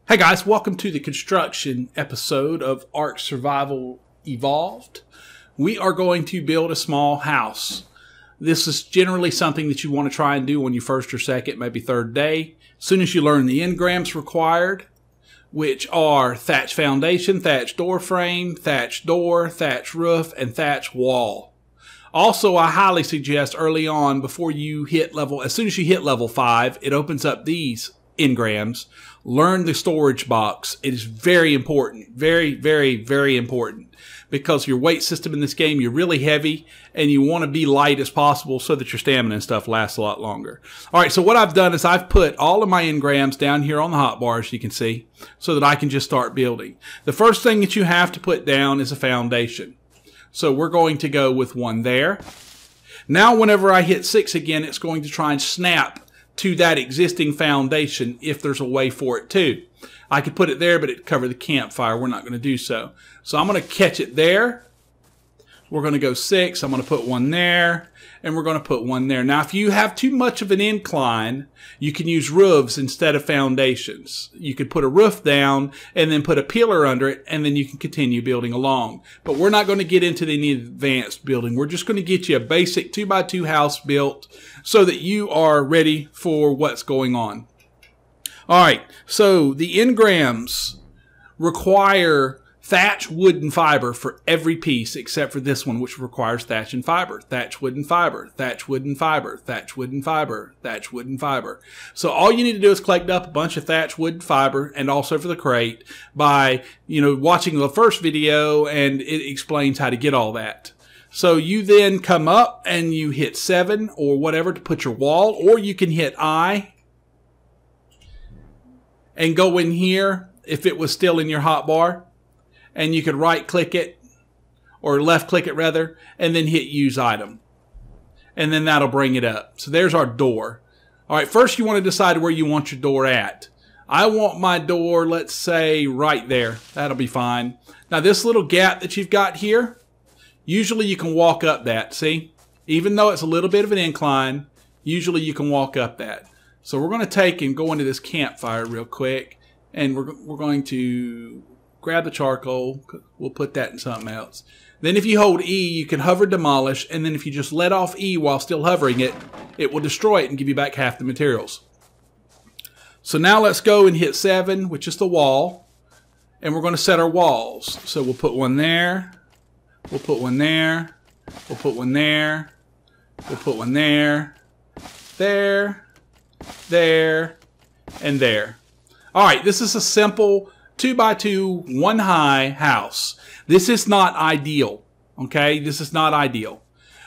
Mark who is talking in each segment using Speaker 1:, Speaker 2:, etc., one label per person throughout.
Speaker 1: Hey guys, welcome to the construction episode of Ark Survival Evolved. We are going to build a small house. This is generally something that you want to try and do on your first or second, maybe third day. As soon as you learn the engrams required, which are thatch foundation, thatch door frame, thatch door, thatch roof, and thatch wall. Also, I highly suggest early on, before you hit level, as soon as you hit level 5, it opens up these engrams. Learn the storage box. It is very important. Very, very, very important. Because your weight system in this game, you're really heavy and you want to be light as possible so that your stamina and stuff lasts a lot longer. Alright, so what I've done is I've put all of my engrams down here on the hotbar, as you can see, so that I can just start building. The first thing that you have to put down is a foundation. So we're going to go with one there. Now whenever I hit 6 again, it's going to try and snap to that existing foundation if there's a way for it to. I could put it there, but it'd cover the campfire. We're not going to do so. So I'm going to catch it there. We're going to go 6. I'm going to put one there, and we're going to put one there. Now, if you have too much of an incline, you can use roofs instead of foundations. You could put a roof down and then put a pillar under it, and then you can continue building along. But we're not going to get into any advanced building. We're just going to get you a basic 2x2 house built so that you are ready for what's going on. All right, so the engrams require thatch, wood, and fiber for every piece except for this one, which requires thatch and fiber. Thatch, wood, and fiber. Thatch, wood, and fiber. Thatch, wood, and fiber. Thatch, wood, and fiber. So all you need to do is collect up a bunch of thatch, wood, and fiber, and also for the crate by, watching the first video, and it explains how to get all that. So you then come up and you hit 7 or whatever to put your wall, or you can hit I and go in here if it was still in your hotbar. And you could right click it, or left click it rather, and then hit use item. And then that'll bring it up. So there's our door. All right, first you want to decide where you want your door at. I want my door, let's say, right there. That'll be fine. Now this little gap that you've got here, usually you can walk up that, see? Even though it's a little bit of an incline, usually you can walk up that. So we're going to take and go into this campfire real quick, and we're going to grab the charcoal. We'll put that in something else. Then if you hold E, you can hover demolish, and then if you just let off E while still hovering it, it will destroy it and give you back half the materials. So now let's go and hit 7, which is the wall, and we're going to set our walls. So we'll put one there, we'll put one there, we'll put one there, we'll put one there, there, there, and there. Alright, this is a simple 2x2, one high house. This is not ideal. Okay, this is not ideal.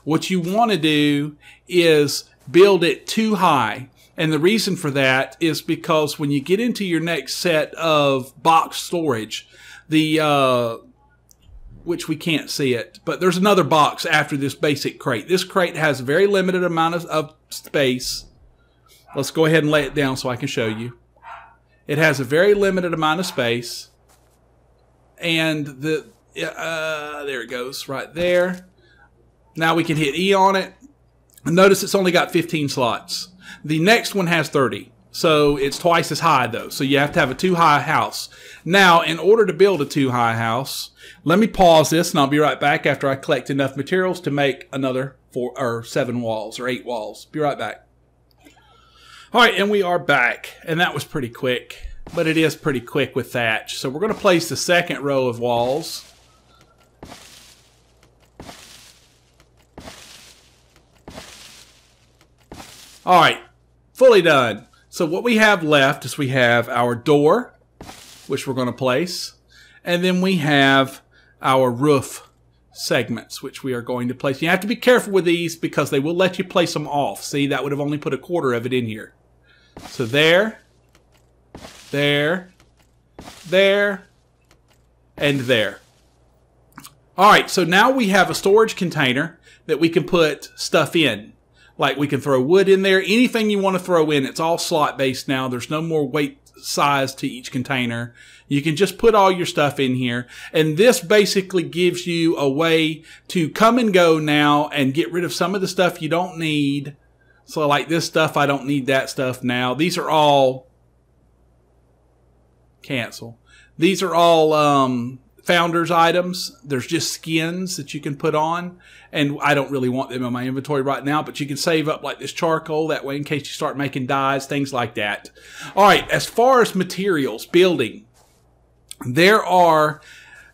Speaker 1: What you want to do is build it too high. And the reason for that is because when you get into your next set of box storage, which we can't see it, but there's another box after this basic crate. This crate has a very limited amount of space. Let's go ahead and lay it down so I can show you. It has a very limited amount of space, and there it goes right there. Now we can hit E on it. Notice it's only got 15 slots. The next one has 30, so it's twice as high though. So you have to have a 2-high house. Now, in order to build a 2-high house, let me pause this, and I'll be right back after I collect enough materials to make another 4 or 7 walls or 8 walls. Be right back. Alright, and we are back, and that was pretty quick, but it is pretty quick with thatch. So we're going to place the second row of walls. Alright, fully done. So what we have left is we have our door, which we're going to place, and then we have our roof segments, which we are going to place. You have to be careful with these because they will let you place them off. See, that would have only put a quarter of it in here. So there, there, there, and there. Alright, so now we have a storage container that we can put stuff in. Like we can throw wood in there, anything you want to throw in. It's all slot based now. There's no more weight size to each container. You can just put all your stuff in here. And this basically gives you a way to come and go now and get rid of some of the stuff you don't need. So like this stuff, I don't need that stuff now. These are all Cancel. These are all founders items. There's just skins that you can put on, and I don't really want them in my inventory right now, but you can save up like this charcoal that way in case you start making dyes, things like that. All right, as far as materials, building, there are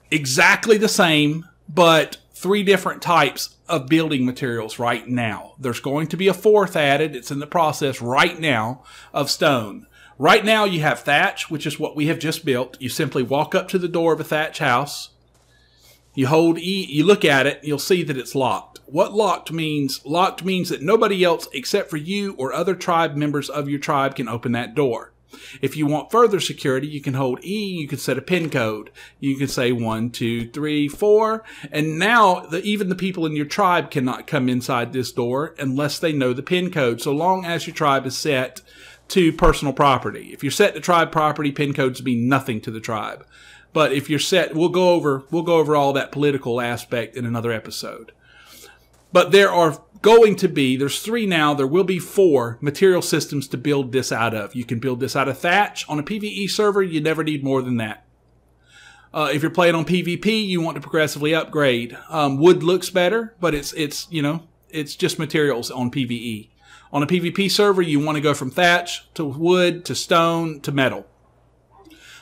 Speaker 1: exactly the same, but 3 different types of building materials right now. There's going to be a 4th added. It's in the process right now of stone. Right now you have thatch, which is what we have just built. You simply walk up to the door of a thatch house. You hold E, you look at it, you'll see that it's locked. What locked means? Locked means that nobody else except for you or other tribe members of your tribe can open that door. If you want further security, you can hold E, you can set a pin code. You can say 1, 2, 3, 4, and now even the people in your tribe cannot come inside this door unless they know the pin code, so long as your tribe is set to personal property. If you're set to tribe property, pin codes mean nothing to the tribe. But if you're set, we'll go over all that political aspect in another episode. But there are going to be, there's 3 now, there will be 4 material systems to build this out of. You can build this out of thatch. On a PvE server, you never need more than that. If you're playing on PvP, you want to progressively upgrade. Wood looks better, but it's just materials on PvE. On a PvP server, you want to go from thatch to wood to stone to metal.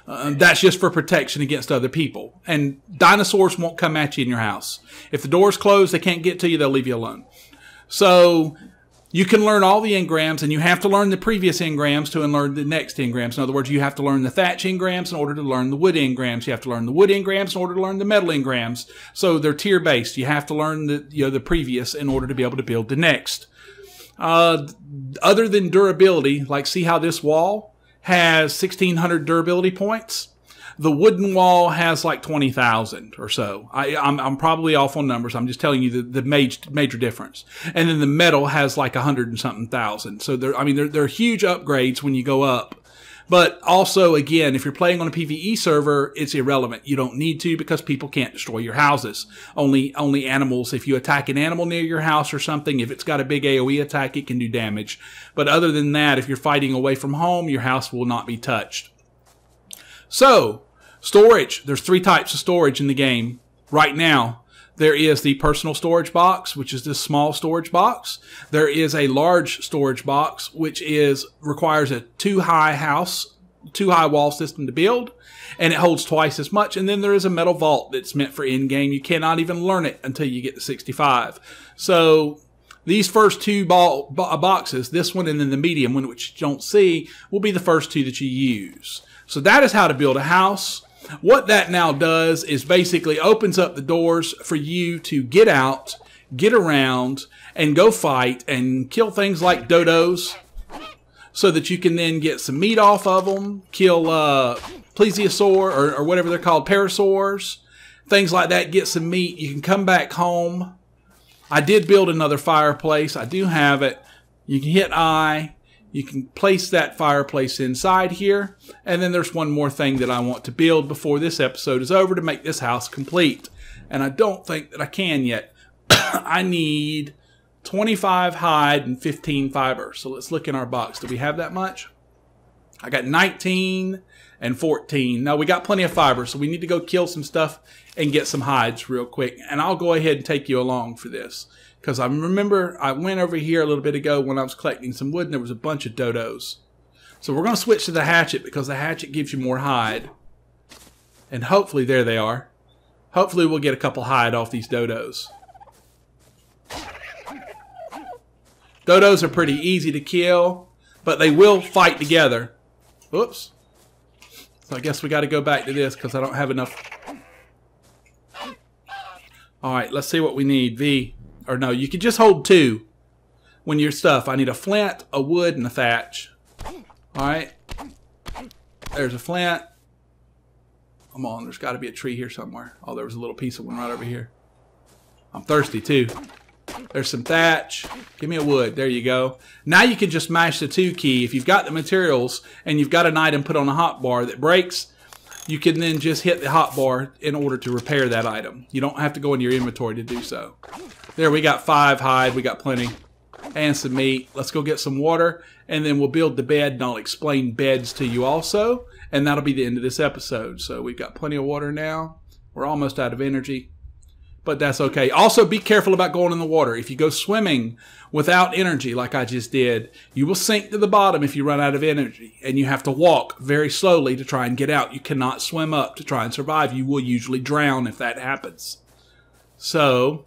Speaker 1: That's just for protection against other people. And dinosaurs won't come at you in your house. If the door's closed, they can't get to you, they'll leave you alone. So you can learn all the engrams, and you have to learn the previous engrams to learn the next engrams. In other words, you have to learn the thatch engrams in order to learn the wood engrams. You have to learn the wood engrams in order to learn the metal engrams. So they're tier-based. You have to learn the previous in order to be able to build the next. Other than durability, like see how this wall has 1,600 durability points? The wooden wall has like 20,000 or so. I'm probably off on numbers. I'm just telling you the major difference. And then the metal has like 100 and something thousand. So they're huge upgrades when you go up. But also, again, if you're playing on a PvE server, it's irrelevant. You don't need to because people can't destroy your houses. Only animals. If you attack an animal near your house or something, if it's got a big AoE attack, it can do damage. But other than that, if you're fighting away from home, your house will not be touched. So, storage. There's 3 types of storage in the game right now. There is the personal storage box, which is this small storage box. There is a large storage box, which requires a 2-high wall system to build, and it holds twice as much. And then there is a metal vault that's meant for in-game. You cannot even learn it until you get to 65. So these first 2 boxes, this one and then the medium one, which you don't see, will be the first 2 that you use. So that is how to build a house. What that now does is basically opens up the doors for you to get out, get around, and go fight and kill things like dodos so that you can then get some meat off of them, kill plesiosaur or whatever they're called, parasaurs, things like that, get some meat. You can come back home. I did build another fireplace. I do have it. You can hit I. You can place that fireplace inside here. And then there's one more thing that I want to build before this episode is over to make this house complete. And I don't think that I can yet. I need 25 hide and 15 fiber. So let's look in our box. Do we have that much? I got 19 and 14. No, we got plenty of fiber. So we need to go kill some stuff and get some hides real quick. And I'll go ahead and take you along for this. Because I remember I went over here a little bit ago when I was collecting some wood and there was a bunch of dodos. So we're going to switch to the hatchet because the hatchet gives you more hide. And hopefully, there they are. Hopefully we'll get a couple hide off these dodos. Dodos are pretty easy to kill, but they will fight together. Oops. So I guess we got to go back to this because I don't have enough. Alright, let's see what we need. V. Or no, you can just hold 2 when you're stuff. I need a flint, a wood, and a thatch. Alright. There's a flint. Come on, there's got to be a tree here somewhere. Oh, there was a little piece of one right over here. I'm thirsty too. There's some thatch. Give me a wood. There you go. Now you can just mash the 2 key. If you've got the materials and you've got an item put on a hotbar that breaks, you can then just hit the hotbar in order to repair that item. You don't have to go into your inventory to do so. There, we got 5 hide. We got plenty. And some meat. Let's go get some water, and then we'll build the bed, and I'll explain beds to you also. And that'll be the end of this episode. So we've got plenty of water now. We're almost out of energy, but that's okay. Also, be careful about going in the water. If you go swimming without energy, like I just did, you will sink to the bottom if you run out of energy. And you have to walk very slowly to try and get out. You cannot swim up to try and survive. You will usually drown if that happens. So,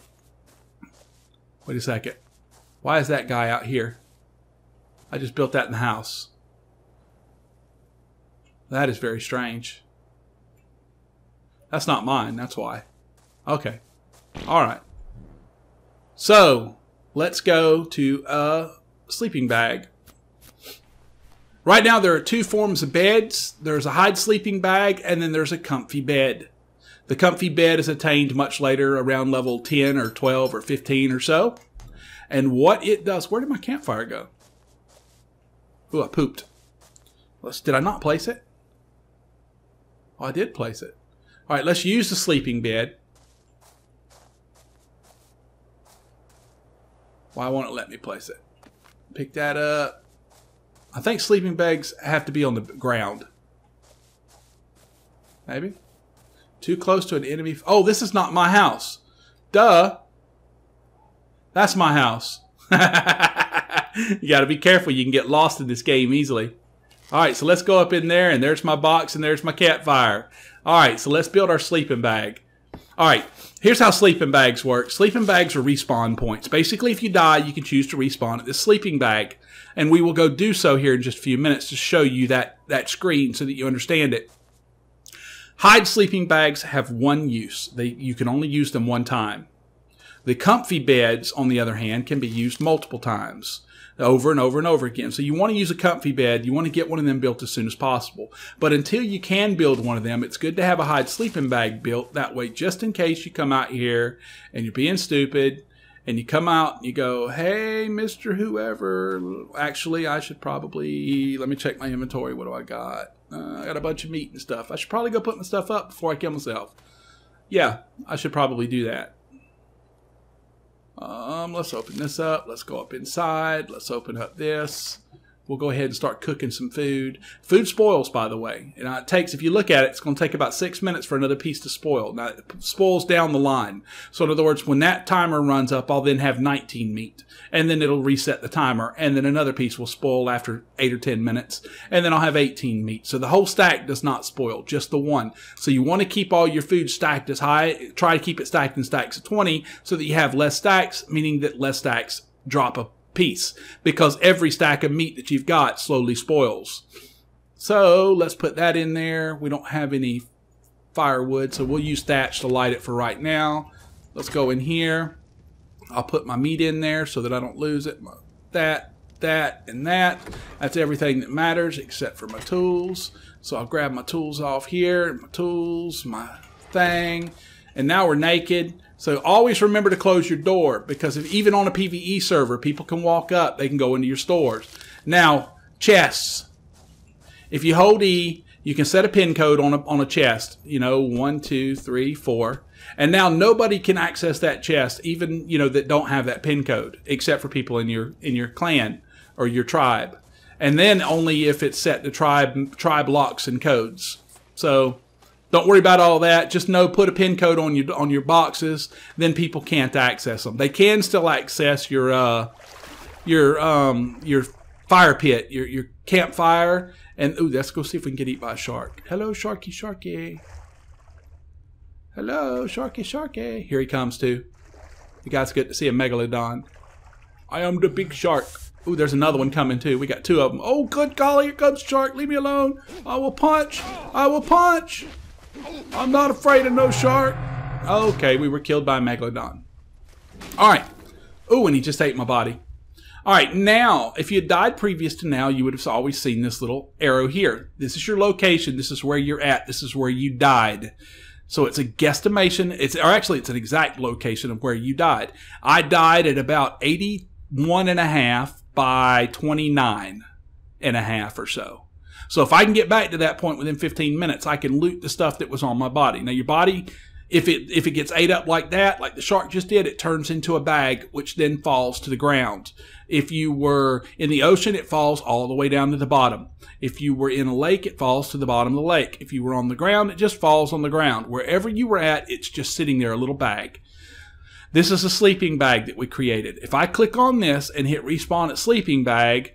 Speaker 1: wait a second. Why is that guy out here? I just built that in the house. That is very strange. That's not mine, that's why. Okay. Alright. So, let's go to a sleeping bag. Right now there are two forms of beds. There's a hide sleeping bag and then there's a comfy bed. The comfy bed is attained much later, around level 10 or 12 or 15 or so. And what it does... Where did my campfire go? Ooh, I pooped. Did I not place it? Oh, I did place it. Alright, let's use the sleeping bed. Why won't it let me place it? Pick that up. I think sleeping bags have to be on the ground. Maybe? Too close to an enemy. Oh, this is not my house. Duh. That's my house. You got to be careful. You can get lost in this game easily. Alright, so let's go up in there, and there's my box, and there's my campfire. Alright, so let's build our sleeping bag. Alright, here's how sleeping bags work. Sleeping bags are respawn points. Basically, if you die, you can choose to respawn at this sleeping bag. And we will go do so here in just a few minutes to show you that screen so that you understand it. Hide sleeping bags have one use. You can only use them one time. The comfy beds, on the other hand, can be used multiple times, over and over and over again. So you want to use a comfy bed. You want to get one of them built as soon as possible. But until you can build one of them, it's good to have a hide sleeping bag built. That way, just in case you come out here and you're being stupid, and you come out and you go, hey, Mr. Whoever, actually, I should probably, let me check my inventory. What do I got? I got a bunch of meat and stuff. I should probably go put my stuff up before I kill myself. Yeah, I should probably do that. Let's open this up. Let's go up inside. Let's open up this. We'll go ahead and start cooking some food. Food spoils, by the way. And it takes, if you look at it, it's going to take about 6 minutes for another piece to spoil. Now, it spoils down the line. So in other words, when that timer runs up, I'll then have 19 meat. And then it'll reset the timer. And then another piece will spoil after 8 or 10 minutes. And then I'll have 18 meat. So the whole stack does not spoil, just the one. So you want to keep all your food stacked as high. Try to keep it stacked in stacks of 20 so that you have less stacks, meaning that less stacks drop a piece, because every stack of meat that you've got slowly spoils. So let's put that in there. We don't have any firewood, so we'll use thatch to light it for right now. Let's go in here. I'll put my meat in there so that I don't lose it. That, and that. That's everything that matters except for my tools. So I'll grab my tools off here, my tools, my thing, and now we're naked. So always remember to close your door, because if even on a PvE server, people can walk up, they can go into your stores. Now, chests. If you hold E, you can set a pin code on a chest. You know, 1, 2, 3, 4. And now nobody can access that chest, even, you know, that don't have that pin code, except for people in your clan or your tribe. And then only if it's set to tribe locks and codes. So don't worry about all that. Just know, put a pin code on your boxes. Then people can't access them. They can still access your fire pit, your campfire. And ooh, let's go see if we can get eaten by a shark. Hello, sharky, sharky. Hello, sharky, sharky. Here he comes too. You guys get to see a megalodon. I am the big shark. Ooh, there's another one coming too. We got 2 of them. Oh, good golly, here comes shark. Leave me alone. I will punch. I will punch. I'm not afraid of no shark. Okay, we were killed by a megalodon. Alright. Ooh, and he just ate my body. Alright, now, if you had died previous to now, you would have always seen this little arrow here. This is your location. This is where you're at. This is where you died. So it's a guesstimation. It's an exact location of where you died. I died at about 81.5 by 29.5 or so. So if I can get back to that point within 15 minutes, I can loot the stuff that was on my body. Now, your body If it gets ate up like that, like the shark just did, it turns into a bag, which then falls to the ground. If you were in the ocean, it falls all the way down to the bottom. If you were in a lake, it falls to the bottom of the lake. If you were on the ground, it just falls on the ground. Wherever you were at, it's just sitting there, a little bag. This is a sleeping bag that we created. If I click on this and hit respawn at sleeping bag,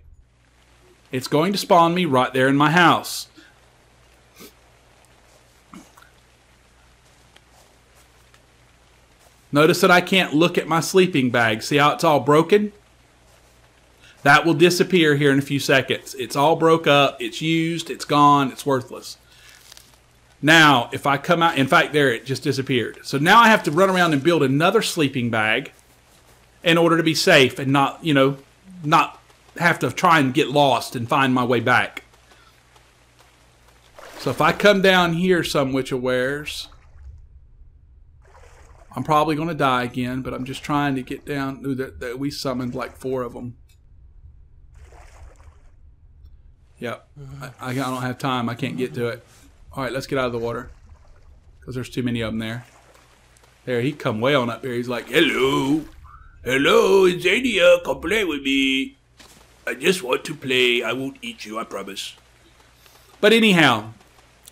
Speaker 1: it's going to spawn me right there in my house. Notice that I can't look at my sleeping bag. See how it's all broken? That will disappear here in a few seconds. It's all broke up. It's used. It's gone. It's worthless. Now, if I come out, in fact, there, it just disappeared. So now I have to run around and build another sleeping bag in order to be safe and not, you know, not have to try and get lost and find my way back. So if I come down here some which-a-wares, I'm probably going to die again, but I'm just trying to get down. Ooh, we summoned like 4 of them. Yep. I don't have time. I can't get to it. All right, let's get out of the water because there's too many of them there. There, he come way on up here. He's like, hello. Hello, Inzainia. Come play with me. I just want to play. I won't eat you, I promise. But anyhow,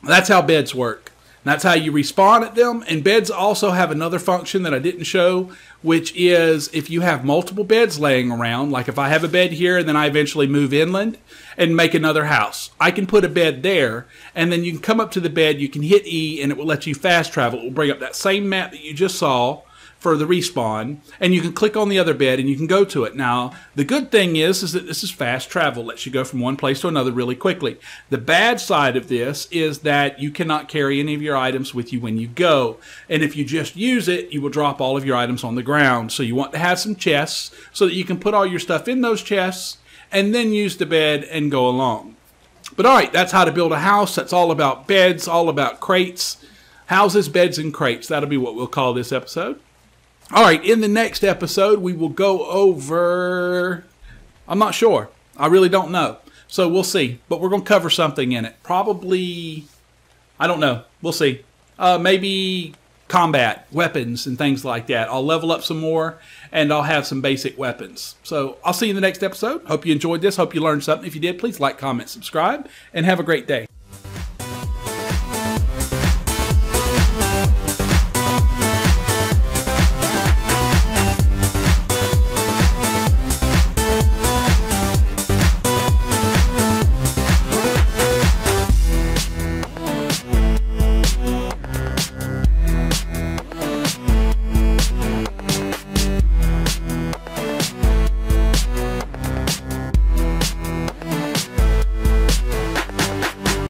Speaker 1: that's how beds work. That's how you respawn at them. And beds also have another function that I didn't show, which is if you have multiple beds laying around, like if I have a bed here and then I eventually move inland and make another house, I can put a bed there and then you can come up to the bed, you can hit E and it will let you fast travel. It will bring up that same map that you just saw for the respawn, and you can click on the other bed and you can go to it. Now, the good thing is that this is fast travel. It lets you go from one place to another really quickly. The bad side of this is that you cannot carry any of your items with you when you go. And if you just use it, you will drop all of your items on the ground. So you want to have some chests so that you can put all your stuff in those chests and then use the bed and go along. But all right, that's how to build a house. That's all about beds, all about crates. Houses, beds, and crates. That'll be what we'll call this episode. All right, in the next episode, we will go over, I'm not sure. I really don't know. So we'll see. But we're going to cover something in it. Probably, I don't know. We'll see. Maybe combat, weapons, and things like that. I'll level up some more, and I'll have some basic weapons. So I'll see you in the next episode. Hope you enjoyed this. Hope you learned something. If you did, please like, comment, subscribe, and have a great day.